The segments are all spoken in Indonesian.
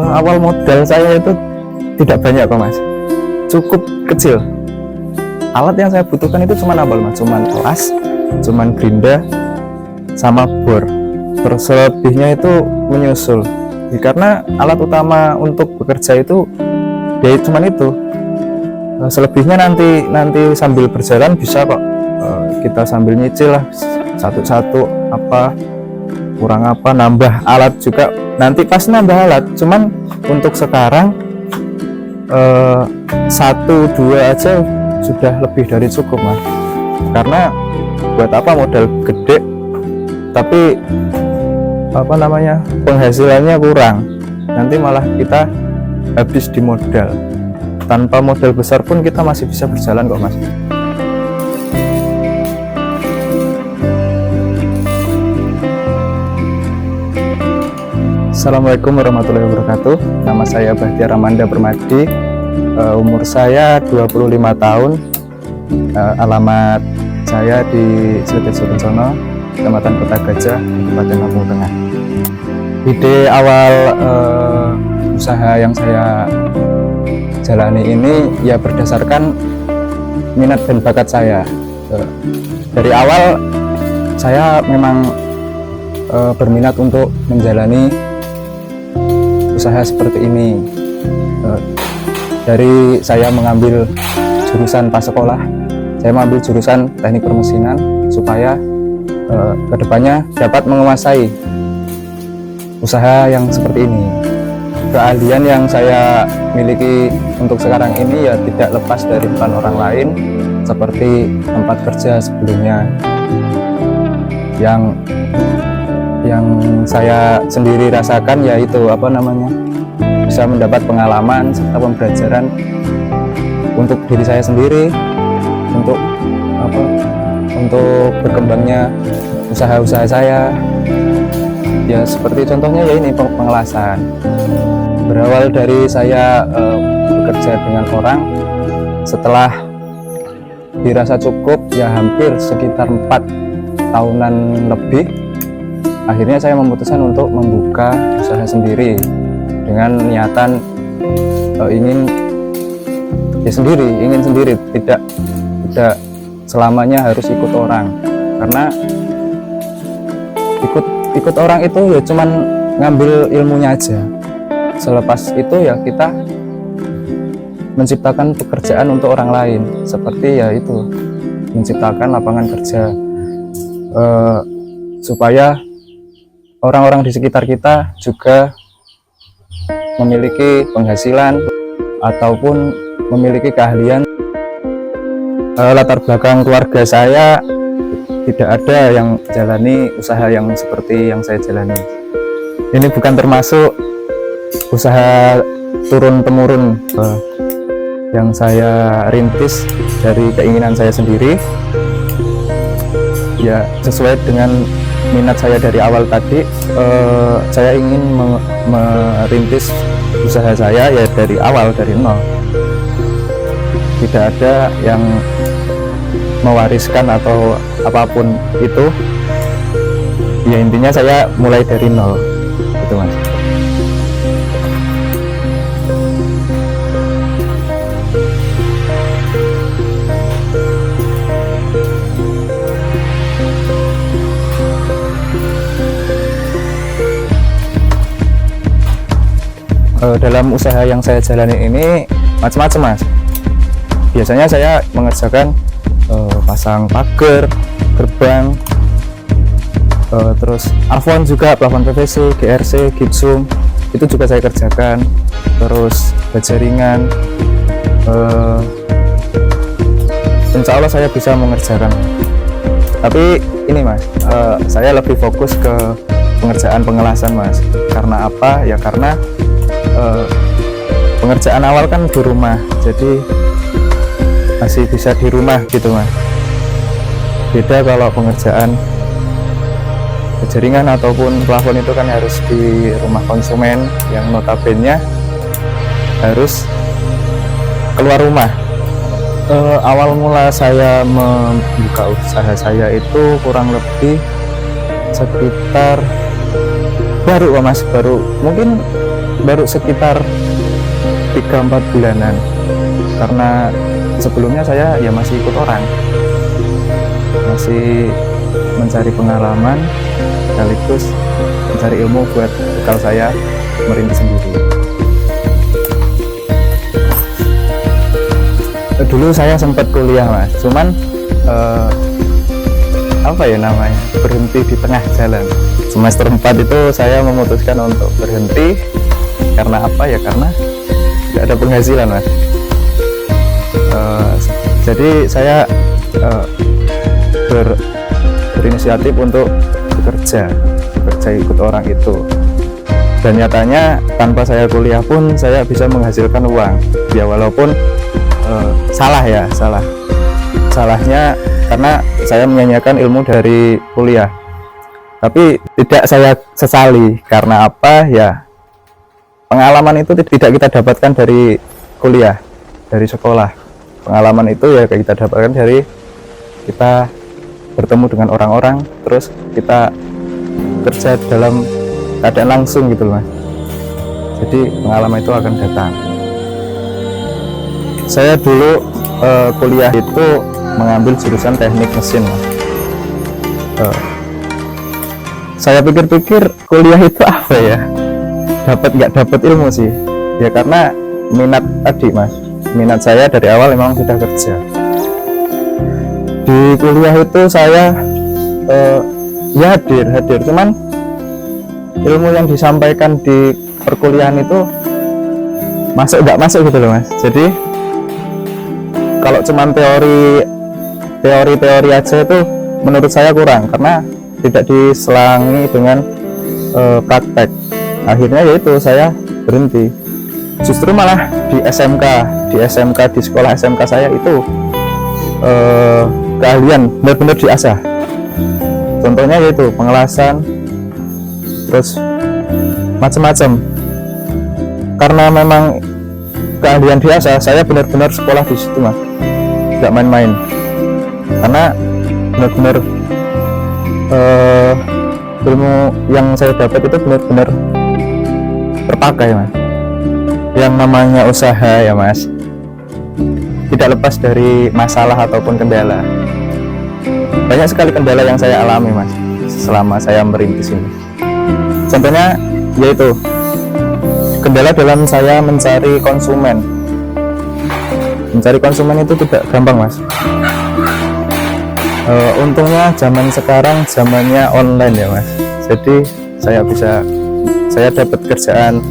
Awal modal saya itu tidak banyak kok mas, cukup kecil. Alat yang saya butuhkan itu cuma awal mas, cuma kelas, cuma gerinda, sama bor. Terus selebihnya itu menyusul. Ya, karena alat utama untuk bekerja itu ya cuma itu. Selebihnya nanti sambil berjalan bisa kok, kita sambil nyicil lah satu-satu, apa kurang apa, nambah alat juga nanti pas nambah alat. Cuman untuk sekarang 1-2 aja sudah lebih dari cukup mas, karena buat apa modal gede tapi apa namanya penghasilannya kurang, nanti malah kita habis di modal. Tanpa modal besar pun kita masih bisa berjalan kok mas. Assalamualaikum warahmatullahi wabarakatuh. Nama saya Bahtiar Amanda Permadi, umur saya 25 tahun, alamat saya di Slitit Subensono, Kecamatan Kota Gajah, Kabupaten Lampung Tengah. Ide awal usaha yang saya jalani ini ya berdasarkan minat dan bakat saya. Dari awal saya memang berminat untuk menjalani usaha seperti ini. Dari saya mengambil jurusan pas sekolah, saya mengambil jurusan teknik permesinan supaya kedepannya dapat menguasai usaha yang seperti ini. Keahlian yang saya miliki untuk sekarang ini ya tidak lepas dari peran orang lain, seperti tempat kerja sebelumnya yang saya sendiri rasakan, yaitu apa namanya, bisa mendapat pengalaman serta pembelajaran untuk diri saya sendiri, untuk berkembangnya usaha-usaha saya. Ya seperti contohnya ya ini pengelasan. Berawal dari saya bekerja dengan orang, setelah dirasa cukup ya hampir sekitar 4 tahunan lebih, akhirnya saya memutuskan untuk membuka usaha sendiri dengan niatan ingin sendiri, tidak selamanya harus ikut orang. Karena ikut orang itu ya cuman ngambil ilmunya aja. Selepas itu ya kita menciptakan pekerjaan untuk orang lain, seperti ya itu menciptakan lapangan kerja, supaya orang-orang di sekitar kita juga memiliki penghasilan ataupun memiliki keahlian. Latar belakang keluarga saya tidak ada yang jalani usaha yang seperti yang saya jalani. Ini bukan termasuk usaha turun-temurun yang saya rintis dari keinginan saya sendiri. Ya sesuai dengan minat saya dari awal tadi, saya ingin merintis usaha saya ya dari awal, dari nol. Tidak ada yang mewariskan atau apapun itu. Ya intinya saya mulai dari nol, gitu mas. Dalam usaha yang saya jalani ini macam-macam mas. Biasanya saya mengerjakan pasang pagar, gerbang, terus plafon juga, plafon PVC, GRC, gipsum, itu juga saya kerjakan. Terus baja ringan, insya Allah saya bisa mengerjakan. Tapi ini mas, saya lebih fokus ke pengerjaan pengelasan mas. Karena apa? Ya karena pengerjaan awal kan di rumah, jadi masih bisa di rumah gitu mas. Beda kalau pengerjaan jaringan ataupun plafon itu kan harus di rumah konsumen yang notabene harus keluar rumah. Awal mula saya membuka usaha saya itu kurang lebih sekitar baru mas, baru mungkin baru sekitar 3-4 bulanan, karena sebelumnya saya ya masih ikut orang, masih mencari pengalaman sekaligus mencari ilmu buat bekal saya merintis sendiri. Dulu saya sempat kuliah mas, cuman apa ya namanya, berhenti di tengah jalan. Semester 4 itu saya memutuskan untuk berhenti. Karena apa ya, karena tidak ada penghasilan mas. Jadi saya berinisiatif untuk bekerja ikut orang itu, dan nyatanya tanpa saya kuliah pun saya bisa menghasilkan uang ya, walaupun salahnya karena saya menyanyiakan ilmu dari kuliah, tapi tidak saya sesali. Karena apa ya, pengalaman itu tidak kita dapatkan dari kuliah, dari sekolah. Pengalaman itu ya kita dapatkan dari kita bertemu dengan orang-orang, terus kita kerja dalam keadaan langsung gitu loh mas. Jadi pengalaman itu akan datang. Saya dulu kuliah itu mengambil jurusan teknik mesin mas. Saya pikir-pikir kuliah itu apa ya, dapat nggak dapat ilmu sih ya, karena minat tadi mas, minat saya dari awal memang sudah kerja. Di kuliah itu saya ya hadir, cuman ilmu yang disampaikan di perkuliahan itu masuk nggak masuk gitu loh mas. Jadi kalau cuman teori aja itu menurut saya kurang, karena tidak diselangi dengan praktek. Akhirnya yaitu saya berhenti. Justru malah di SMK di sekolah SMK saya itu keahlian benar-benar diasah. Contohnya yaitu pengelasan, terus macam-macam. Karena memang keahlian diasah, saya benar-benar sekolah di situ mas, nggak main-main. Karena benar-benar ilmu yang saya dapat itu benar-benar terpakai mas. Yang namanya usaha ya mas, tidak lepas dari masalah ataupun kendala. Banyak sekali kendala yang saya alami mas selama saya merintis ini. Contohnya yaitu kendala dalam saya mencari konsumen. Mencari konsumen itu tidak gampang mas. Untungnya zaman sekarang zamannya online ya mas. Jadi saya dapat kerjaan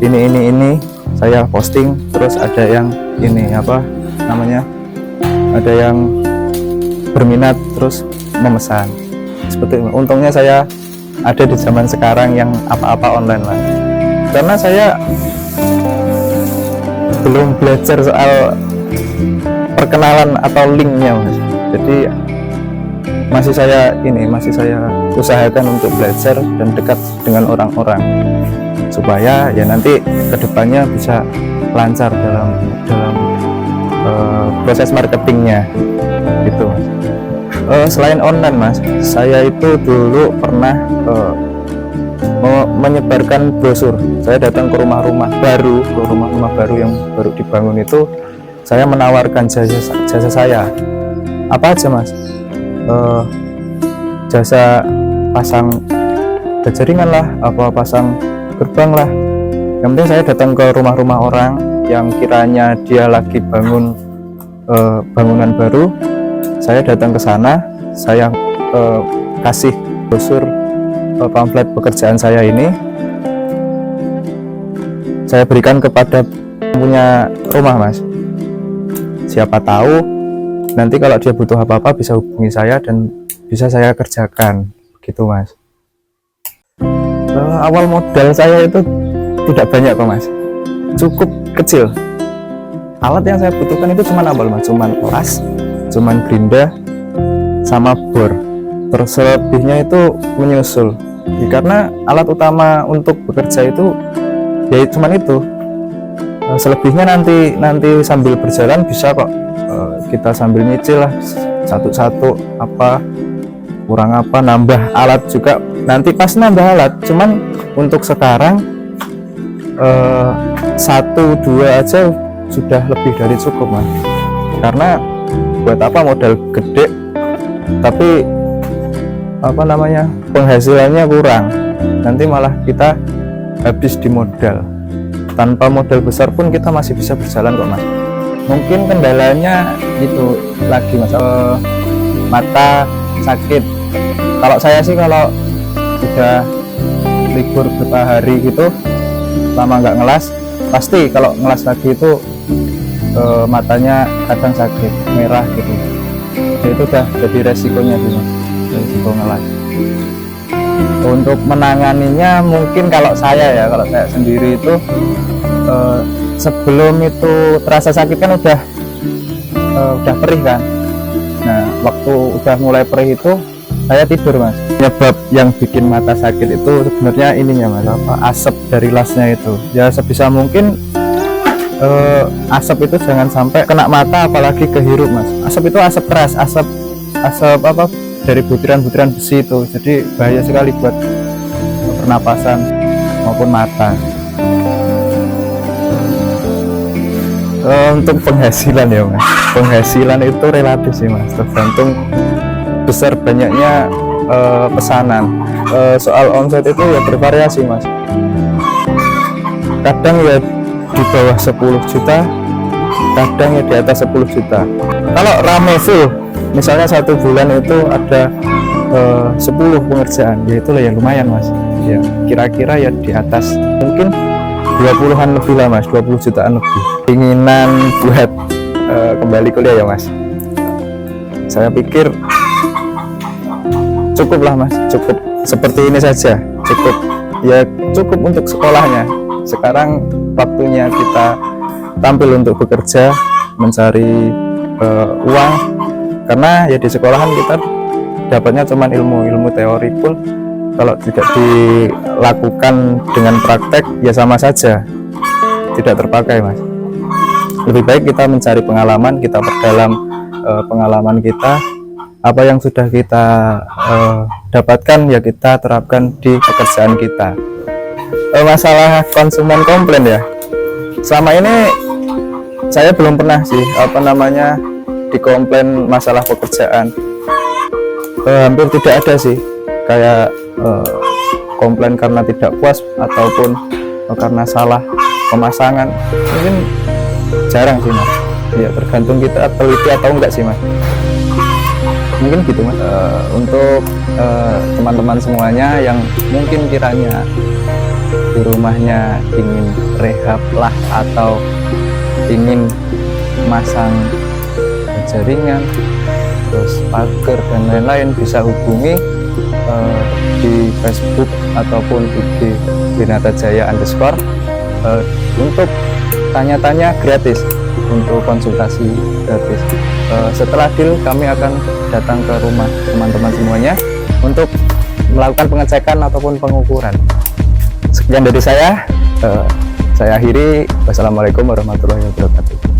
ini saya posting, terus ada yang ini apa namanya, ada yang berminat terus memesan seperti itu. Untungnya saya ada di zaman sekarang yang apa-apa online lah, karena saya belum belajar soal perkenalan atau linknya mas. Jadi masih saya usahakan untuk belajar dan dekat dengan orang-orang, supaya ya nanti kedepannya bisa lancar dalam proses marketingnya gitu mas. Selain online mas, saya itu dulu pernah menyebarkan brosur. Saya datang ke rumah-rumah baru yang baru dibangun itu, saya menawarkan jasa saya. Apa aja mas? Jasa pasang jaringan lah, apa pasang gerbang lah. Yang penting saya datang ke rumah-rumah orang yang kiranya dia lagi bangun bangunan baru. Saya datang ke sana, saya kasih brosur pamflet pekerjaan saya ini, saya berikan kepada punya rumah mas. Siapa tahu nanti kalau dia butuh apa-apa bisa hubungi saya dan bisa saya kerjakan gitu mas. Awal modal saya itu tidak banyak kok mas, cukup kecil. Alat yang saya butuhkan itu cuma apa mas, cuman las, cuman gerinda sama bor. Terus selebihnya itu menyusul ya, karena alat utama untuk bekerja itu ya cuman itu. Selebihnya nanti sambil berjalan bisa kok, kita sambil nyicil lah satu-satu, apa kurang apa, nambah alat juga nanti pas nambah alat. Cuman untuk sekarang satu dua aja sudah lebih dari cukup mas, karena buat apa modal gede tapi apa namanya penghasilannya kurang, nanti malah kita habis di modal. Tanpa modal besar pun kita masih bisa berjalan kok mas. Mungkin kendalanya itu lagi mas, mata sakit. Kalau saya sih kalau sudah libur beberapa hari gitu lama nggak ngelas, pasti kalau ngelas lagi itu matanya kadang sakit merah gitu. Itu udah jadi resikonya sih mas, resiko ngelas. Untuk menanganinya mungkin kalau saya sendiri itu sebelum itu terasa sakit kan udah perih kan. Nah waktu udah mulai perih itu saya tidur mas. Penyebab yang bikin mata sakit itu sebenarnya ininya mas, asap dari lasnya itu. Ya sebisa mungkin asap itu jangan sampai kena mata, apalagi kehirup mas. Asap itu asap keras, asap apa dari butiran-butiran besi itu, jadi bahaya sekali buat pernapasan maupun mata. Untuk penghasilan ya mas, penghasilan itu relatif sih mas, tergantung besar banyaknya pesanan. Soal omset itu ya bervariasi mas, kadang ya di bawah 10 juta, kadang ya di atas 10 juta. Kalau rame full, misalnya satu bulan itu ada 10 pengerjaan, ya itulah ya lumayan mas. Ya kira-kira ya di atas mungkin 20-an lebih lah mas, 20 jutaan lebih. Keinginan buat kembali kuliah ya mas, saya pikir cukup lah mas, cukup seperti ini saja, cukup ya, cukup untuk sekolahnya. Sekarang waktunya kita tampil untuk bekerja, mencari uang, karena ya di sekolahan kita dapatnya cuma ilmu teori pun kalau tidak dilakukan dengan praktek ya sama saja tidak terpakai mas. Lebih baik kita mencari pengalaman, kita perdalam pengalaman kita, apa yang sudah kita dapatkan ya kita terapkan di pekerjaan kita. Masalah konsumen komplain ya, selama ini saya belum pernah sih dikomplain masalah pekerjaan. Hampir tidak ada sih kayak komplain karena tidak puas ataupun karena salah pemasangan. Mungkin jarang sih mas, ya tergantung kita teliti atau enggak sih mas, mungkin gitu mas. Untuk teman-teman semuanya yang mungkin kiranya di rumahnya ingin rehab lah atau ingin masang jaringan, terus pagar dan lain-lain, bisa hubungi di Facebook ataupun IG Binata Jaya _ untuk tanya-tanya gratis, untuk konsultasi gratis. Setelah deal kami akan datang ke rumah teman-teman semuanya untuk melakukan pengecekan ataupun pengukuran. Sekian dari saya akhiri. Wassalamualaikum warahmatullahi wabarakatuh.